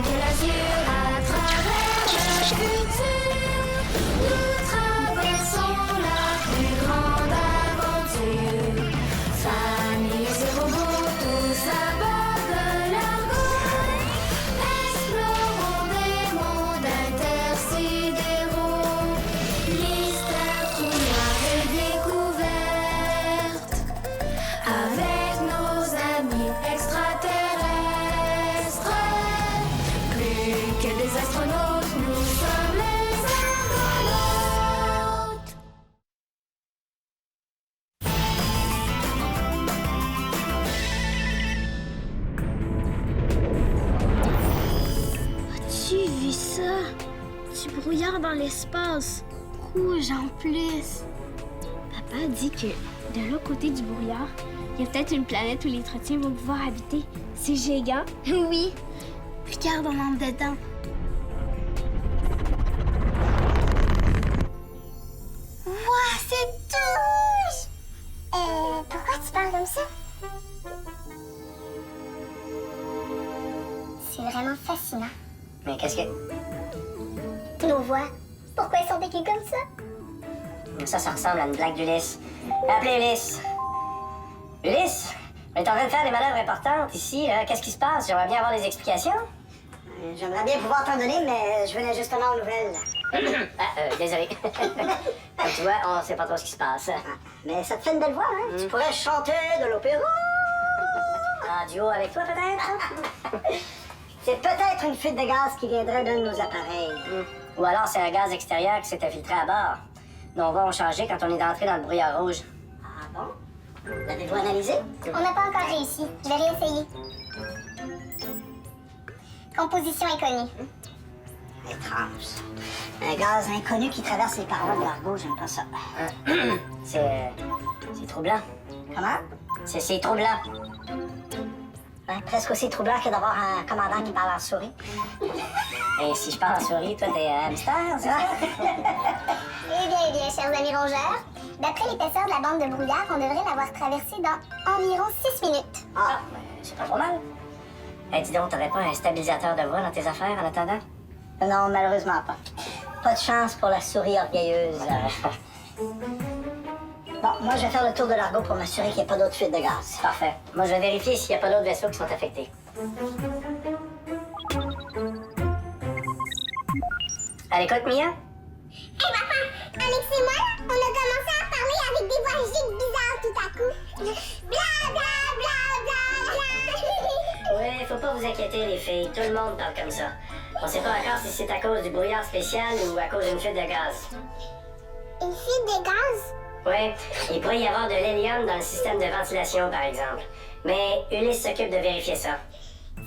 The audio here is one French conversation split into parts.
quel azur à travers le futur. Nous traversons la plus grande aventure. Familles et robots, tous à bord de l'argot. Explorons des mondes intersidéraux. Mystère tout noir et découverte. Avec nos amis extraterrestres. Plus que des astronautes, nous sommes les argonautes. As-tu vu ça? Du brouillard dans l'espace. Rouge en plus. Papa dit que de l'autre côté du brouillard, il y a peut-être une planète où les Trotiens vont pouvoir habiter. C'est gigant. Oui. Regarde, on entre dedans. Wow, c'est tout rouge! Pourquoi tu parles comme ça? C'est vraiment fascinant. Mais qu'est-ce que... Nos voix, pourquoi elles sont décrites comme ça? Ça ressemble à une blague d'Ulysse. Appelez Ulysse. Ulysse, on est en train de faire des manœuvres importantes ici, là. Qu'est-ce qui se passe? J'aimerais bien avoir des explications. J'aimerais bien pouvoir t'en donner, mais je venais justement aux nouvelles. Désolé. Comme tu vois, on sait pas trop ce qui se passe. Mais ça te fait une belle voix, hein? Tu pourrais chanter de l'opéra. En duo avec toi, peut-être? C'est peut-être une fuite de gaz qui viendrait d'un de nos appareils. Ou alors c'est un gaz extérieur qui s'est infiltré à bord. Nos voix ont changé quand on est entré dans le brouillard rouge. Ah bon? L'avez-vous analysé? On n'a pas encore réussi. Je vais réessayer. Composition inconnue. Étrange. Un gaz inconnu qui traverse les parois de l'argot, j'aime pas ça. C'est troublant. Comment? C'est troublant. Hein, presque aussi troublant que d'avoir un commandant qui parle en souris. Et si je parle en souris, toi t'es un hamster, c'est ça? Eh bien, chers amis rongeurs, d'après l'épaisseur de la bande de brouillard, on devrait l'avoir traversée dans environ 6 minutes. Ah, c'est pas trop mal. Hey, dis donc, t'aurais pas un stabilisateur de voix dans tes affaires en attendant? Non, malheureusement pas. Pas de chance pour la souris orgueilleuse. Bon, moi je vais faire le tour de l'argot pour m'assurer qu'il n'y a pas d'autres fuites de gaz. Parfait. Moi, je vais vérifier s'il n'y a pas d'autres vaisseaux qui sont affectés. À l'écoute, Mia? Hé papa, Alex et moi, on a commencé à parler avec des voix gigs bizarres tout à coup. Bla bla bla bla bla. Oui, faut pas vous inquiéter, les filles. Tout le monde parle comme ça. On sait pas encore si c'est à cause du brouillard spécial ou à cause d'une fuite de gaz. Une fuite de gaz? Oui, il pourrait y avoir de l'hélium dans le système de ventilation, par exemple. Mais Ulysse s'occupe de vérifier ça.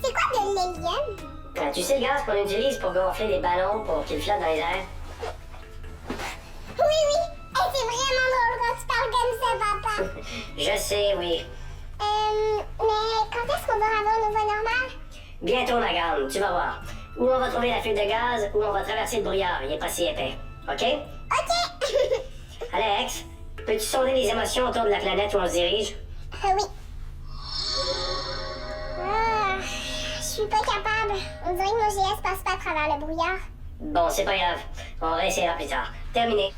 C'est quoi de l'hélium? Tu sais le gaz qu'on utilise pour gonfler les ballons pour qu'ils flottent dans les airs? Oui, oui. Et c'est vraiment drôle quand tu parles comme ça, papa. Je sais, oui. Mais quand est-ce qu'on va avoir nos voix normales? Bientôt, ma grande, tu vas voir. Ou on va trouver la fuite de gaz, ou on va traverser le brouillard. Il est pas si épais. OK? OK. Alex, peux-tu sonder les émotions autour de la planète où on se dirige? Oui. Je suis pas capable. On dirait que mon GS passe pas à travers le brouillard. Bon, c'est pas grave. On réessayera plus tard. Terminé.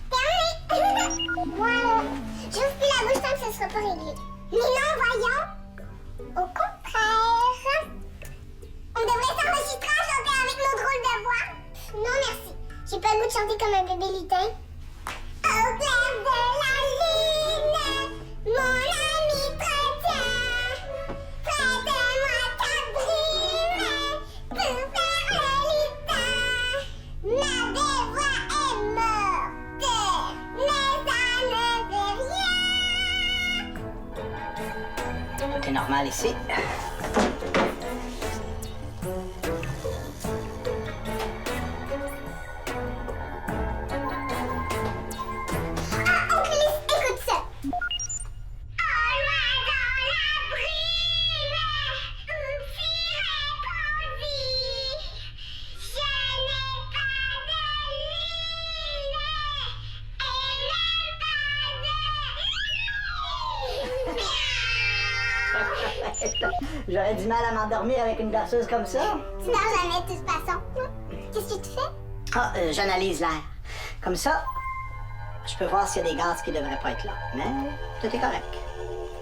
Terminé. Voilà. J'ouvre plus la bouche tant que ce sera pas réglé. Mais non, voyons. Au contraire. On devrait s'enregistrer à chanter avec nos drôles de voix. Non, merci. J'ai pas le goût de chanter comme un bébé lutin. Au clair de la lune, mon ami Trotien, prête-moi ta brume pour faire le lutin. Ma belle voix est morte, mais ça ne fait rien. Tout est normal ici. J'aurais du mal à m'endormir avec une berceuse comme ça. Tu n'as jamais de toute façon. Qu'est-ce que tu fais? Ah, j'analyse l'air. Comme ça, je peux voir s'il y a des gaz qui devraient pas être là. Mais tout est correct.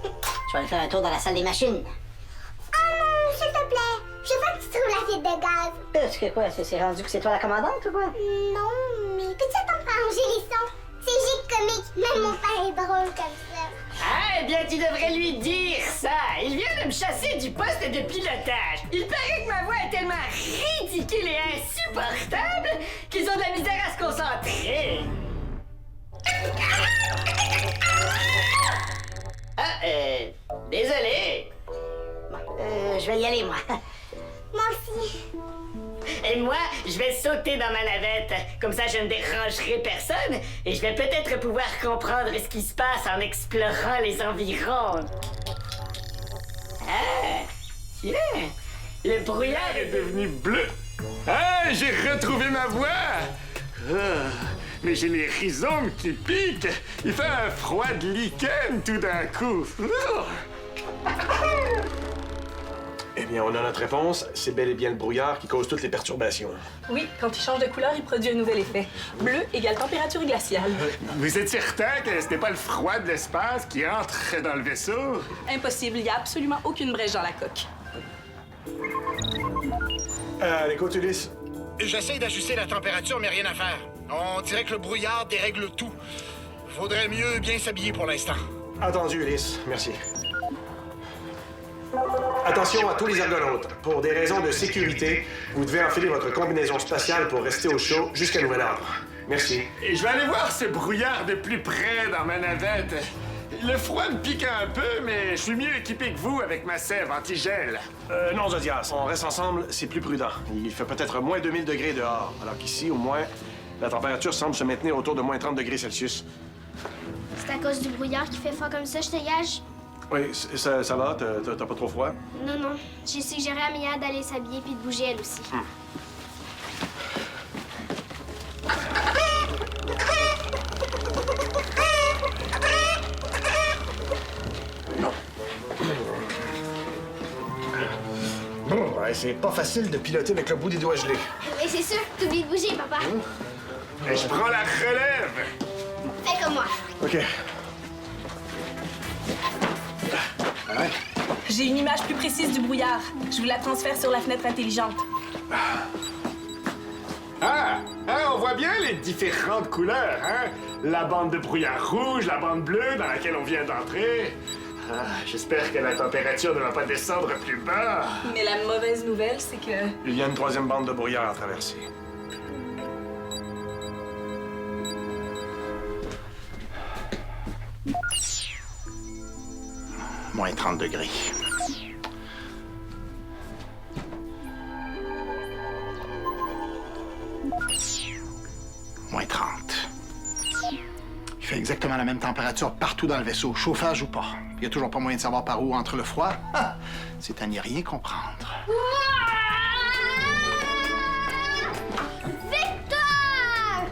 Je vais aller faire un tour dans la salle des machines. Oh non, s'il te plaît. Je veux que tu trouves la fuite de gaz. Est-ce que quoi? C'est rendu que c'est toi la commandante ou quoi? Non, mais peux-tu attendre pour arranger les sons? C'est giga comique. Même mon père est drôle comme ça. Ah, eh bien, tu devrais lui dire ça. Il vient de me chasser du poste de pilotage. Il paraît que ma voix est tellement ridicule et insupportable qu'ils ont de la misère à se concentrer. Ah, désolé. Je vais y aller, moi. Moi aussi. Et moi, je vais sauter dans ma navette. Comme ça, je ne dérangerai personne. Et je vais peut-être pouvoir comprendre ce qui se passe en explorant les environs. Ah, tiens, le brouillard est devenu bleu. Ah, j'ai retrouvé ma voix! Ah, mais j'ai les rhizomes qui piquent. Il fait un froid de lichen tout d'un coup. Eh bien, on a notre réponse. C'est bel et bien le brouillard qui cause toutes les perturbations. Oui, quand il change de couleur, il produit un nouvel effet. Bleu égale température glaciale. Vous êtes certain que ce n'est pas le froid de l'espace qui entre dans le vaisseau? Impossible, il n'y a absolument aucune brèche dans la coque. L'écoute, Ulysse. J'essaie d'ajuster la température, mais rien à faire. On dirait que le brouillard dérègle tout. Faudrait mieux bien s'habiller pour l'instant. Entendu, Ulysse. Merci. Attention à tous les ergonautes. Pour des raisons de sécurité, vous devez enfiler votre combinaison spatiale pour rester au chaud jusqu'à nouvel ordre. Merci. Et je vais aller voir ce brouillard de plus près dans ma navette. Le froid me pique un peu, mais je suis mieux équipé que vous avec ma sève anti-gel. Non, Zodias, on reste ensemble, c'est plus prudent. Il fait peut-être moins 2000 degrés dehors, alors qu'ici, au moins, la température semble se maintenir autour de moins 30 degrés Celsius. C'est à cause du brouillard qui fait froid comme ça, je te gage. Oui, ça va? T'as pas trop froid? Non, non. J'ai suggéré à Mia d'aller s'habiller puis de bouger elle aussi. Bon, ouais, c'est pas facile de piloter avec le bout des doigts gelés. Mais c'est sûr, t'oublies de bouger, papa. Et je prends la relève. Fais comme moi. OK. Ouais. J'ai une image plus précise du brouillard. Je vous la transfère sur la fenêtre intelligente. Ah, on voit bien les différentes couleurs, hein? La bande de brouillard rouge, la bande bleue dans laquelle on vient d'entrer. Ah, j'espère que la température ne va pas descendre plus bas. Mais la mauvaise nouvelle, c'est que... Il y a une troisième bande de brouillard à traverser. Moins 30 degrés. Moins 30. Il fait exactement la même température partout dans le vaisseau, chauffage ou pas. Il n'y a toujours pas moyen de savoir par où entre le froid. Ah, c'est à n'y rien comprendre. Victor!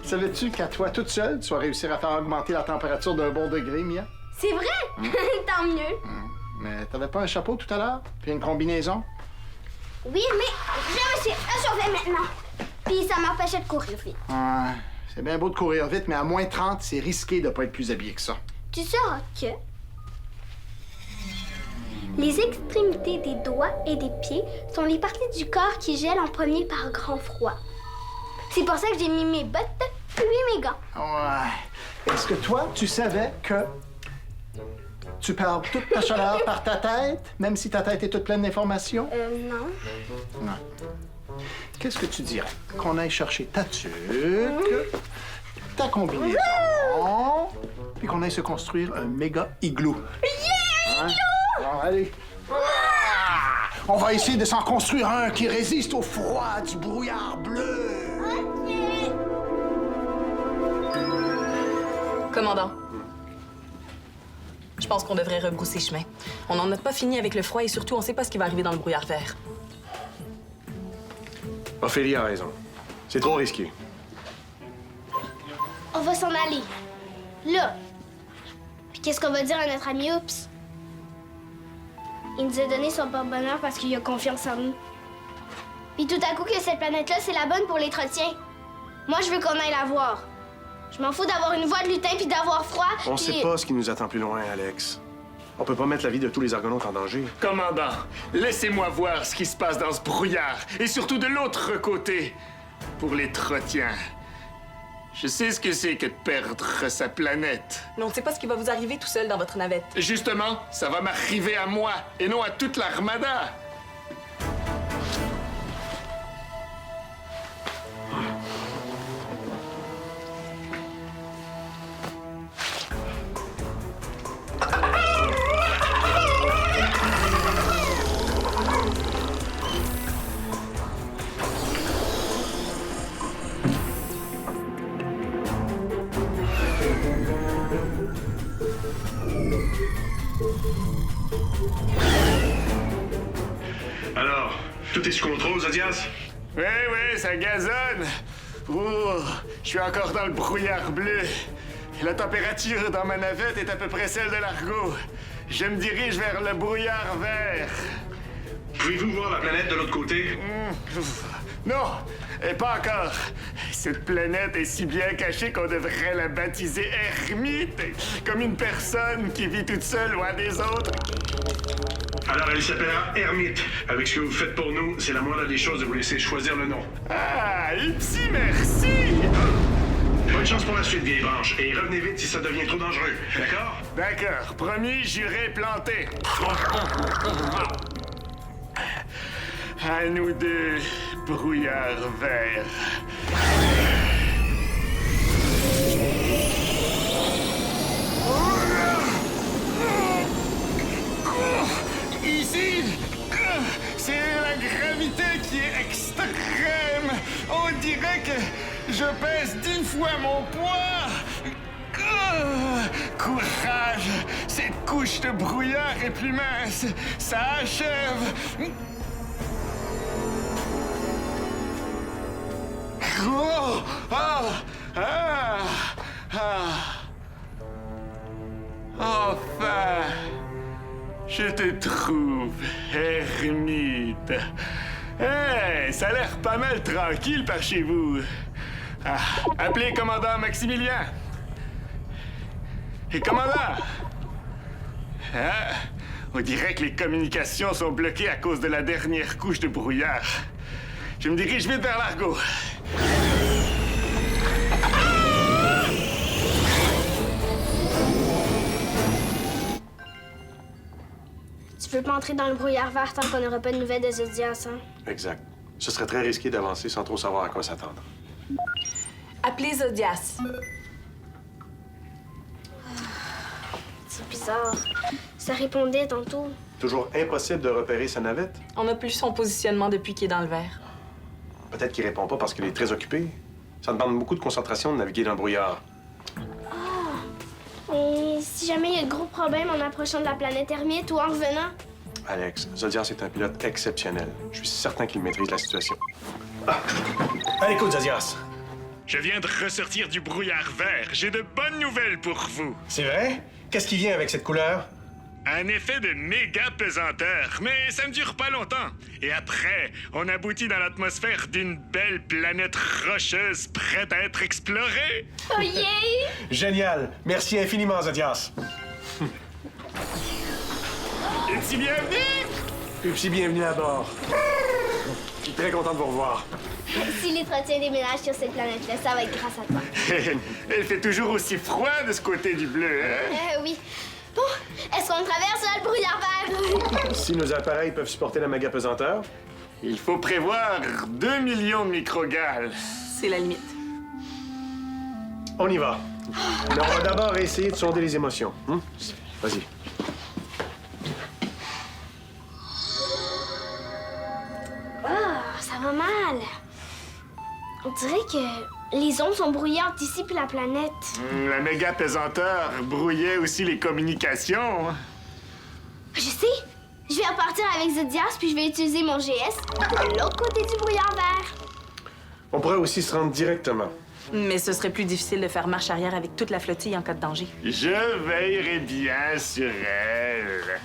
Savais-tu qu'à toi toute seule, tu vas réussir à faire augmenter la température d'un bon degré, Mia? C'est vrai? Tant mieux. Mais t'avais pas un chapeau tout à l'heure? Puis une combinaison? Oui, mais je me suis réchauffée maintenant. Puis ça m'empêchait de courir vite. Ouais, c'est bien beau de courir vite, mais à moins 30, c'est risqué de pas être plus habillé que ça. Tu sauras que les extrémités des doigts et des pieds sont les parties du corps qui gèlent en premier par grand froid. C'est pour ça que j'ai mis mes bottes puis mes gants. Ouais. Est-ce que toi, tu savais que tu perds toute ta chaleur par ta tête, même si ta tête est toute pleine d'informations? Non. Non. Qu'est-ce que tu dirais? Qu'on aille chercher ta tuque, ta combinaison, puis qu'on aille se construire un méga igloo. Yeah, igloo! Bon, allez. On va essayer de s'en construire un qui résiste au froid du brouillard bleu. Commandant. Je pense qu'on devrait rebrousser chemin. On n'en a pas fini avec le froid et surtout, on sait pas ce qui va arriver dans le brouillard vert. Ophélie a raison. C'est trop risqué. On va s'en aller. Là. Puis qu'est-ce qu'on va dire à notre ami Oups? Il nous a donné son porte-bonheur parce qu'il a confiance en nous. Puis tout à coup que cette planète-là, c'est la bonne pour les trottiens. Moi, je veux qu'on aille la voir. Je m'en fous d'avoir une voix de lutin puis d'avoir froid. On puis- sait pas ce qui nous attend plus loin, Alex. On peut pas mettre la vie de tous les Argonautes en danger. Commandant, laissez-moi voir ce qui se passe dans ce brouillard, et surtout de l'autre côté, pour les Trottiens. Je sais ce que c'est que de perdre sa planète. Mais on ne sait pas ce qui va vous arriver tout seul dans votre navette. Justement, ça va m'arriver à moi, et non à toute l'armada. Alors, tout est sous contrôle, Zodias? Oui, ça gazonne. Oh, je suis encore dans le brouillard bleu. Et la température dans ma navette est à peu près celle de l'Argo. Je me dirige vers le brouillard vert. Pouvez-vous voir la planète de l'autre côté? Non, et pas encore. Cette planète est si bien cachée qu'on devrait la baptiser Ermite, comme une personne qui vit toute seule loin des autres. Alors, elle s'appellera Ermite. Avec ce que vous faites pour nous, c'est la moindre des choses de vous laisser choisir le nom. Ah, Ipsi, merci! Bonne chance pour la suite, vieille branche. Et revenez vite si ça devient trop dangereux. D'accord? D'accord, promis, juré, planté. À nous deux, brouillard vert. Ici, c'est la gravité qui est extrême. On dirait que je pèse 10 fois mon poids. Courage, cette couche de brouillard est plus mince. Ça achève. Oh! Ah! Ah! Ah! Enfin! Je te trouve, ermite. Hey, ça a l'air pas mal tranquille par chez vous. Ah, appelez commandant Maximilien. Et commandant! Ah, on dirait que les communications sont bloquées à cause de la dernière couche de brouillard. Je me dirige vite vers l'Argo. Tu peux pas entrer dans le brouillard vert tant qu'on n'aura pas de nouvelles de Zodias, hein? Exact. Ce serait très risqué d'avancer sans trop savoir à quoi s'attendre. Appelez Zodias. C'est bizarre. Ça répondait tantôt. Toujours impossible de repérer sa navette? On n'a plus son positionnement depuis qu'il est dans le verre. Peut-être qu'il répond pas parce qu'il est très occupé. Ça demande beaucoup de concentration de naviguer dans le brouillard. Et si jamais il y a de gros problèmes en approchant de la planète Ermite ou en revenant? Alex, Zodias est un pilote exceptionnel. Je suis certain qu'il maîtrise la situation. Ah. À l'écoute, Zodias. Je viens de ressortir du brouillard vert. J'ai de bonnes nouvelles pour vous. C'est vrai? Qu'est-ce qui vient avec cette couleur? Un effet de méga pesanteur, mais ça ne dure pas longtemps. Et après, on aboutit dans l'atmosphère d'une belle planète rocheuse prête à être explorée. Oh yeah! Génial! Merci infiniment, Zodias. Et si bienvenue! Upsi, bienvenue à bord. Je suis très content de vous revoir. Si les Trottiens déménagent sur cette planète-là, ça va être grâce à toi. Elle fait toujours aussi froid de ce côté du bleu, hein? Oui. Bon, est-ce qu'on traverse là, le brouillard vert? Si nos appareils peuvent supporter la méga pesanteur, Il faut prévoir 2 millions de microgales. C'est la limite. on y va. Mais on va d'abord essayer de sonder les émotions. Vas-y. Ah, ça va mal. On dirait que les ondes sont brouillantes ici puis la planète. La méga pesanteur brouillait aussi les communications. Je sais. Je vais repartir avec Zodias puis je vais utiliser mon GS de l'autre côté du brouillard vert. On pourrait aussi se rendre directement. Mais ce serait plus difficile de faire marche arrière avec toute la flottille en cas de danger. Je veillerai bien sur elle.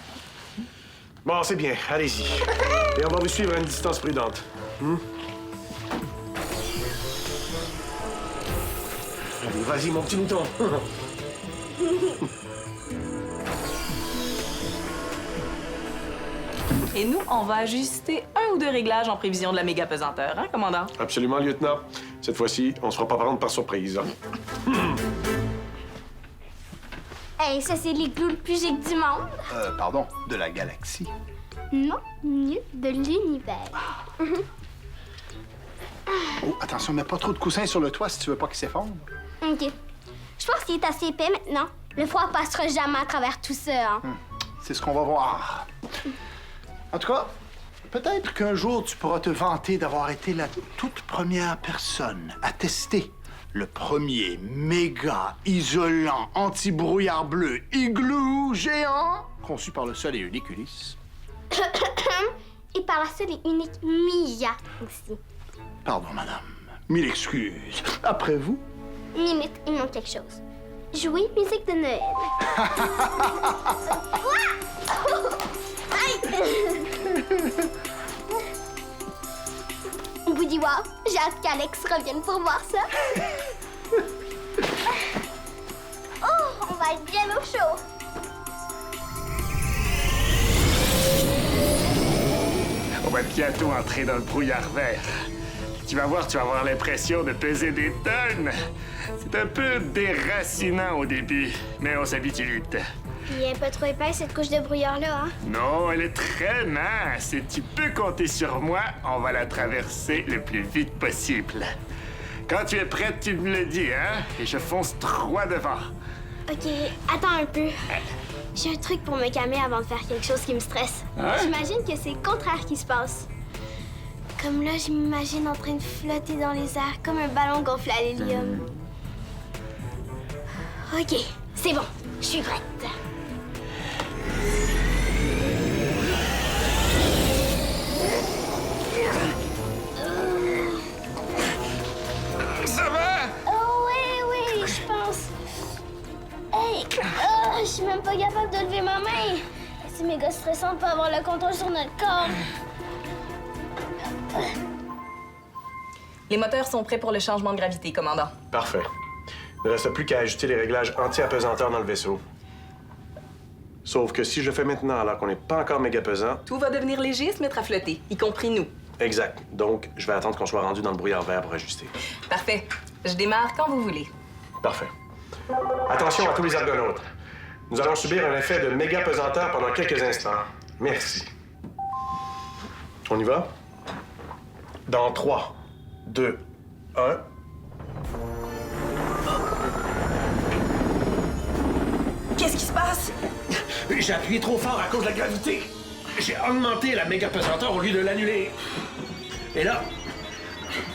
Bon, c'est bien. Allez-y. Et on va vous suivre à une distance prudente. Allez, vas-y, mon petit mouton. Et nous, on va ajuster 1 ou 2 réglages en prévision de la méga pesanteur, hein, commandant? Absolument, lieutenant. Cette fois-ci, on se fera pas prendre par surprise. Hey, ça, c'est l'igloo le plus giga du monde. Pardon, de la galaxie. Non, mieux, de l'univers. Oh, attention, mets pas trop de coussins sur le toit si tu veux pas qu'il s'effondre. OK. Je pense qu'il est assez épais maintenant. Le froid passera jamais à travers tout ça, hein. C'est ce qu'on va voir. En tout cas, peut-être qu'un jour, tu pourras te vanter d'avoir été la toute première personne à tester le premier méga isolant anti-brouillard bleu igloo géant conçu par le seul et unique Ulysse. Et par la seule et unique Mia aussi. Pardon, madame. Mille excuses. Après vous? Minute, il manque quelque chose. Jouer musique de Noël. Woody Wow, j'ai hâte qu'Alex revienne pour voir ça. Oh, on va être bien au chaud. On va bientôt entrer dans le brouillard vert. Tu vas avoir l'impression de peser des tonnes. C'est un peu déracinant au début, mais on s'habitue vite. Il est pas trop épais, cette couche de brouillard-là, hein? Non, elle est très mince et tu peux compter sur moi. On va la traverser le plus vite possible. Quand tu es prête, tu me le dis, hein? Et je fonce droit devant. OK, attends un peu. J'ai un truc pour me calmer avant de faire quelque chose qui me stresse. Hein? J'imagine que c'est le contraire qui se passe. Comme là, je m'imagine en train de flotter dans les airs comme un ballon gonflé à l'hélium. OK, c'est bon. Je suis prête. Ça va? Oh oui, je pense. Hey, je suis même pas capable de lever ma main. C'est méga stressant de pas avoir le contrôle sur notre corps. Les moteurs sont prêts pour le changement de gravité, commandant. Parfait. Il ne reste plus qu'à ajuster les réglages anti-apesanteur dans le vaisseau. Sauf que si je le fais maintenant, alors qu'on n'est pas encore méga pesant... Tout va devenir léger et se mettre à flotter, y compris nous. Exact. Donc, je vais attendre qu'on soit rendu dans le brouillard vert pour ajuster. Parfait. Je démarre quand vous voulez. Parfait. Attention à tous les argonautes. Nous allons subir un effet de méga pesanteur pendant quelques instants. Merci. On y va? Dans 3, 2, 1... Qu'est-ce qui se passe? J'ai appuyé trop fort à cause de la gravité. J'ai augmenté la méga pesanteur au lieu de l'annuler. Et là,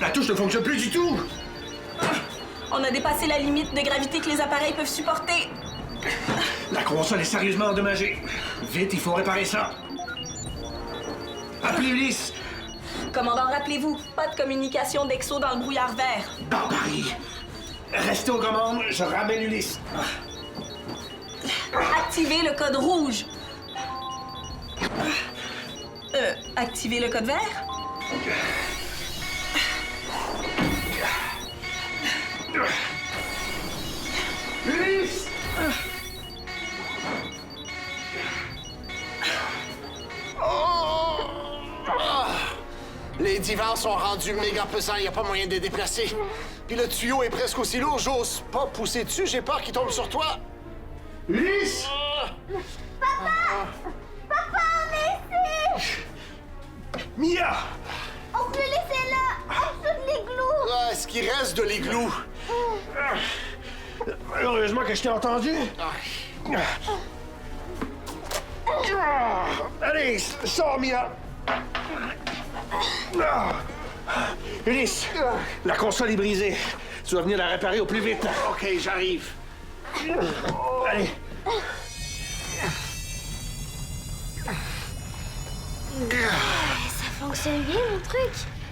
la touche ne fonctionne plus du tout. On a dépassé la limite de gravité que les appareils peuvent supporter. La console est sérieusement endommagée. Vite, il faut réparer ça. Appelez Ulysse. Commandant, rappelez-vous, pas de communication d'Exo dans le brouillard vert. Barbarie. Restez aux commandes, je ramène Ulysse. Activez le code rouge. Activez le code vert? Ulysse! Les divans sont rendus méga pesants, il n'y a pas moyen de les déplacer. Puis le tuyau est presque aussi lourd, j'ose pas pousser dessus, j'ai peur qu'il tombe sur toi. Ulysse! Papa, on est ici! Mia! On peut laisser là, en dessous de l'igloo! Ah, ce qui reste de l'igloo. Heureusement que je t'ai entendu. Allez, sors, Mia! Ulysse, la console est brisée. Tu dois venir la réparer au plus vite. OK, j'arrive. Allez. Ça fonctionne bien, mon truc.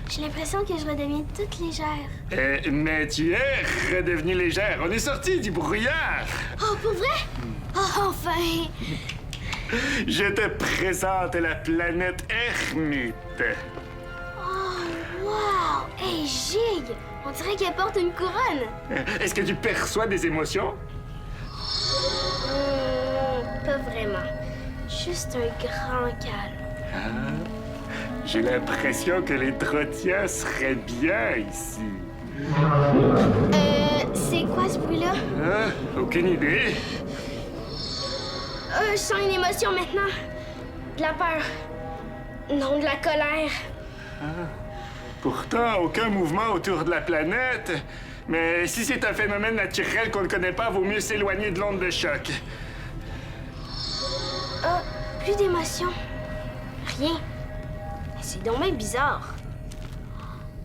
J'ai l'impression que je redeviens toute légère. Mais tu es redevenue légère. On est sorti du brouillard. Oh, pour vrai? Oh, enfin! Je te présente la planète Hermite. Oh, wow! Hey, Gig! On dirait qu'elle porte une couronne. Est-ce que tu perçois des émotions? Pas vraiment. Juste un grand calme. J'ai l'impression que les Trotiens seraient bien ici. C'est quoi ce bruit-là? Aucune idée. Je sens une émotion maintenant. De la peur. Non, de la colère. Pourtant, aucun mouvement autour de la planète. Mais si c'est un phénomène naturel qu'on ne connaît pas, vaut mieux s'éloigner de l'onde de choc. Plus d'émotion. Rien. C'est donc bien bizarre.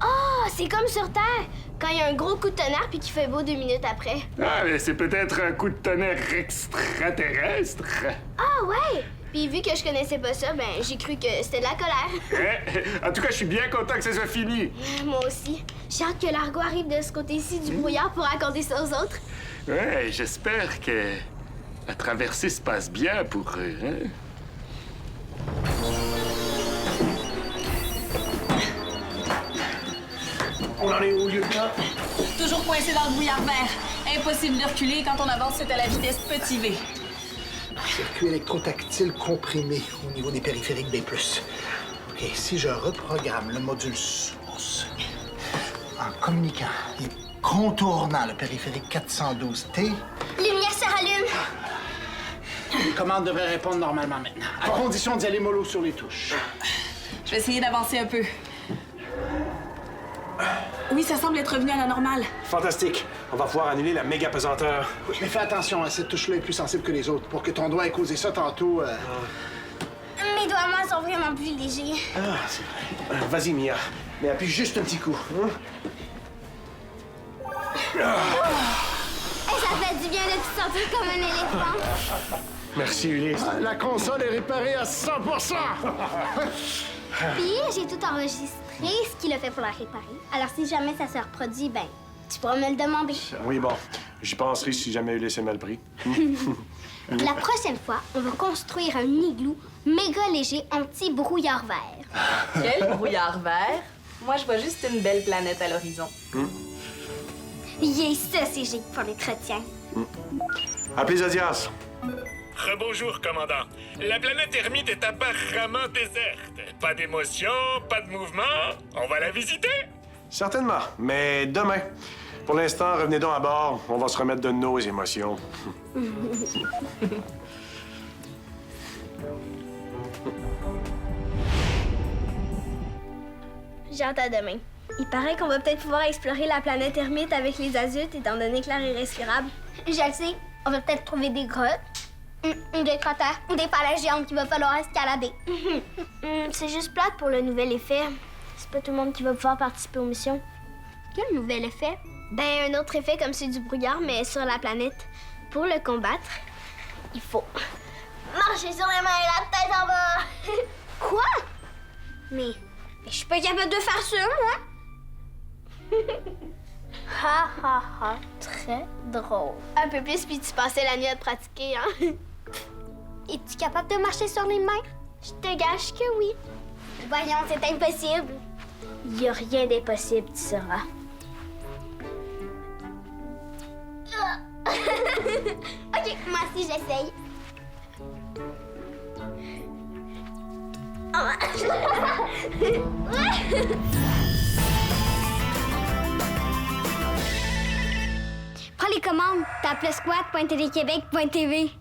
Oh, c'est comme sur Terre, quand il y a un gros coup de tonnerre puis qu'il fait beau 2 minutes après. Ah, mais c'est peut-être un coup de tonnerre extraterrestre. Ah ouais! Puis vu que je connaissais pas ça, ben j'ai cru que c'était de la colère. En tout cas, je suis bien content que ça soit fini. Moi aussi. J'ai hâte que l'argot arrive de ce côté-ci du brouillard pour raconter ça aux autres. Ouais, j'espère que la traversée se passe bien pour eux, hein? On en est où, lieutenant? Toujours coincé dans le brouillard vert. Impossible de reculer quand on avance, c'est à la vitesse petit V. Circuit électrotactile comprimé au niveau des périphériques B+. OK, si je reprogramme le module source en communiquant et contournant le périphérique 412T... Lumière se rallume. Les commandes devraient répondre normalement maintenant, à condition d'y aller mollo sur les touches. Je vais essayer d'avancer un peu. Oui, ça semble être revenu à la normale. Fantastique. On va pouvoir annuler la méga pesanteur. Mais fais attention, hein, cette touche-là est plus sensible que les autres. Pour que ton doigt ait causé ça tantôt... Mes doigts, moi, sont vraiment plus légers. Ah, c'est vrai. Vas-y, Mia. Mais appuie juste un petit coup. Hein? Ça fait du bien de te sentir comme un éléphant. Merci, Ulysse. La console est réparée à 100%! Puis j'ai tout enregistré ce qu'il a fait pour la réparer. Alors si jamais ça se reproduit, ben, tu pourras me le demander. Oui, bon. J'y penserai si jamais Ulysse est mal pris. La prochaine fois, on va construire un igloo méga léger anti-brouillard vert. Quel brouillard vert? Moi, je vois juste une belle planète à l'horizon. Yeah, ça, c'est giga pour les chrétiens. Appelez Zodias. Rebonjour, commandant. La planète Hermite est apparemment déserte. Pas d'émotion, pas de mouvement. On va la visiter? Certainement, mais demain. Pour l'instant, revenez donc à bord. On va se remettre de nos émotions. J'ai hâte à demain. Il paraît qu'on va peut-être pouvoir explorer la planète Hermite avec les adultes, étant donné que l'air est respirable. Je le sais. On va peut-être trouver des grottes, des cratères ou des falaises géantes qu'il va falloir escalader. C'est juste plate pour le nouvel effet. C'est pas tout le monde qui va pouvoir participer aux missions. Quel nouvel effet? Ben, un autre effet comme celui du brouillard, mais sur la planète. Pour le combattre, il faut marcher sur les mains et la tête en bas. Quoi? Mais je suis pas capable de faire ça, moi. Ha ha ha, très drôle. Un peu plus, puis tu passais la nuit à te pratiquer, hein? Es-tu capable de marcher sur les mains? Je te gâche que oui. Voyons, c'est impossible. Il y a rien d'impossible, tu sauras. OK, moi aussi, j'essaye. Prends les commandes, tape le squat.téléquébec.tv.